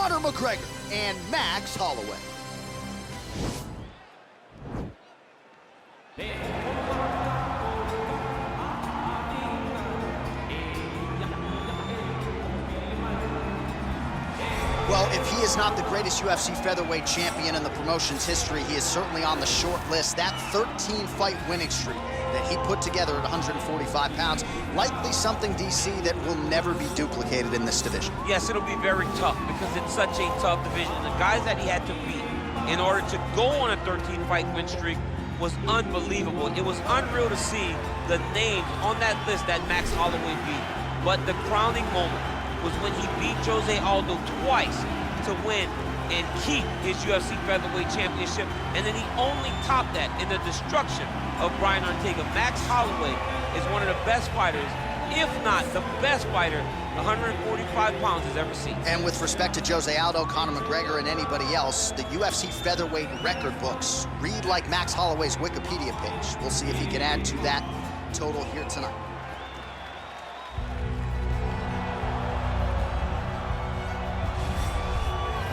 Conor McGregor and Max Holloway. Well, if he is not the greatest UFC featherweight champion in the promotion's history, he is certainly on the short list. That 13-fight winning streak that he put together at 145 pounds, likely something, DC, that will never be duplicated in this division. Yes, it'll be very tough because it's such a tough division. The guys that he had to beat in order to go on a 13-fight win streak was unbelievable. It was unreal to see the names on that list that Max Holloway beat. But the crowning moment was when he beat Jose Aldo twice to win and keep his UFC featherweight championship, and then he only topped that in the destruction of Brian Ortega. Max Holloway is one of the best fighters, if not the best fighter 145 pounds has ever seen. And with respect to Jose Aldo, Conor McGregor, and anybody else, the UFC featherweight record books read like Max Holloway's Wikipedia page. We'll see if he can add to that total here tonight.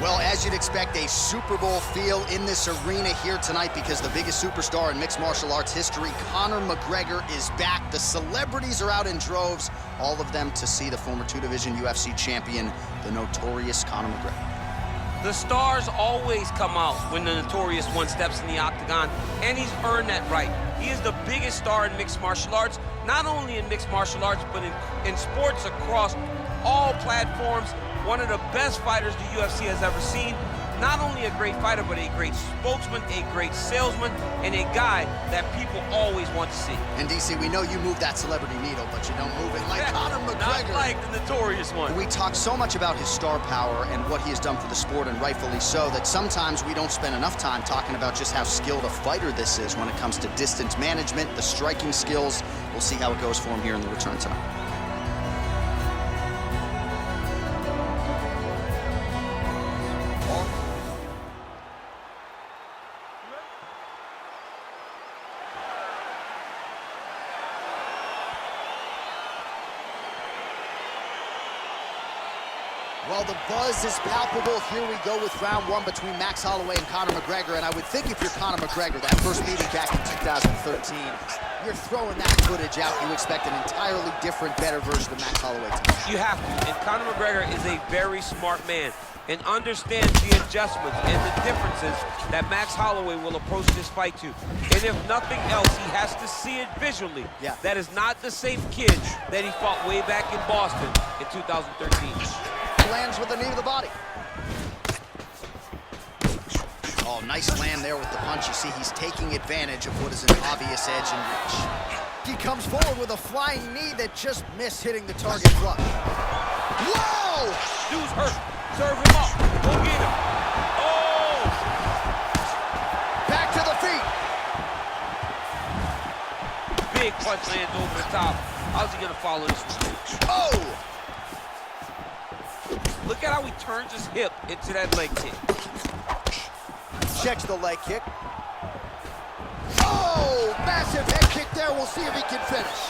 Well, as you'd expect, a Super Bowl feel in this arena here tonight because the biggest superstar in mixed martial arts history, Conor McGregor, is back. The celebrities are out in droves, all of them to see the former two-division UFC champion, the notorious Conor McGregor. The stars always come out when the notorious one steps in the octagon, and he's earned that right. He is the biggest star in mixed martial arts, not only in mixed martial arts, but in sports across all platforms. One of the best fighters the UFC has ever seen. Not only a great fighter, but a great spokesman, a great salesman, and a guy that people always want to see. And DC, we know you move that celebrity needle, but you don't move it like Conor McGregor. Not like the notorious one. We talk so much about his star power and what he has done for the sport, and rightfully so, that sometimes we don't spend enough time talking about just how skilled a fighter this is when it comes to distance management, the striking skills. We'll see how it goes for him here in the return tonight. Well, the buzz is palpable. Here we go with round one between Max Holloway and Conor McGregor. And I would think if you're Conor McGregor, that first meeting back in 2013, you're throwing that footage out. You expect an entirely different, better version of Max Holloway tonight. You have to. And Conor McGregor is a very smart man and understands the adjustments and the differences that Max Holloway will approach this fight to. And if nothing else, he has to see it visually. Yeah. That is not the same kid that he fought way back in Boston in 2013. Lands with the knee to the body. Oh, nice land there with the punch. You see, he's taking advantage of what is an obvious edge and reach. He comes forward with a flying knee that just missed hitting the target flush. Whoa! Dude's hurt. Serve him up. Go get him. Oh! Back to the feet. Big punch lands over the top. How's he gonna follow this one? Oh! Look at how he turns his hip into that leg kick. Checks the leg kick. Oh! Massive head kick there. We'll see if he can finish.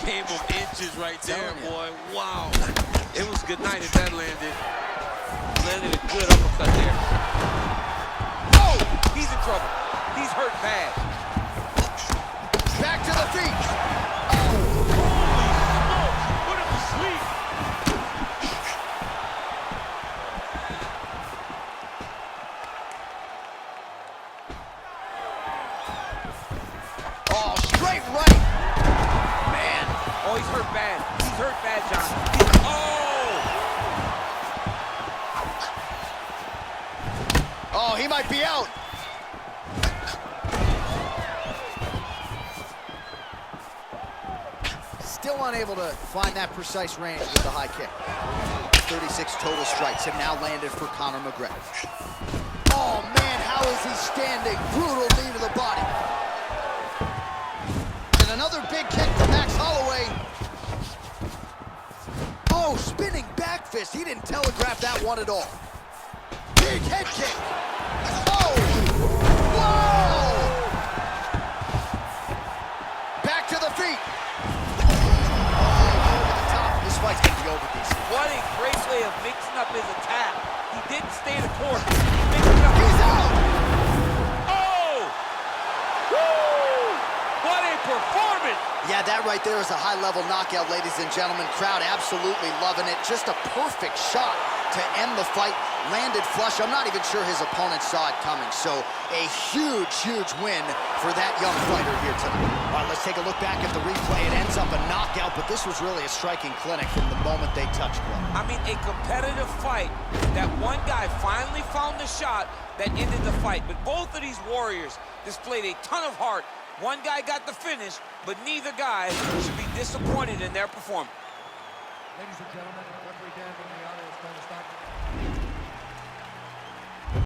Game of inches right there, boy. Wow. It was good night if that landed. Landed a good uppercut there. Oh! He's in trouble. He's hurt bad. Back to the feet. Oh, he's hurt bad. He's hurt bad, John. Oh, he might be out. Still unable to find that precise range with the high kick. 36 total strikes have now landed for Conor McGregor. Oh, man, how is he standing? Brutal knee to the body. And another big kick to Max Holloway. Oh, spinning back fist. He didn't telegraph that one at all. Big head kick. Oh! Whoa! Back to the feet. He didn't stay the course. He's out! Oh! Woo! What a performance! Yeah, that right there is a high-level knockout, ladies and gentlemen. Crowd absolutely loving it. Just a perfect shot to end the fight. Landed flush. I'm not even sure his opponent saw it coming. So a huge, huge win for that young fighter here tonight. All right, let's take a look back at the replay. It ends up a knockout, but this was really a striking clinic from the moment they touched blood. I mean, a competitive fight. That one guy finally found the shot that ended the fight. But both of these warriors displayed a ton of heart. One guy got the finish, but neither guy should be disappointed in their performance. Ladies and gentlemen,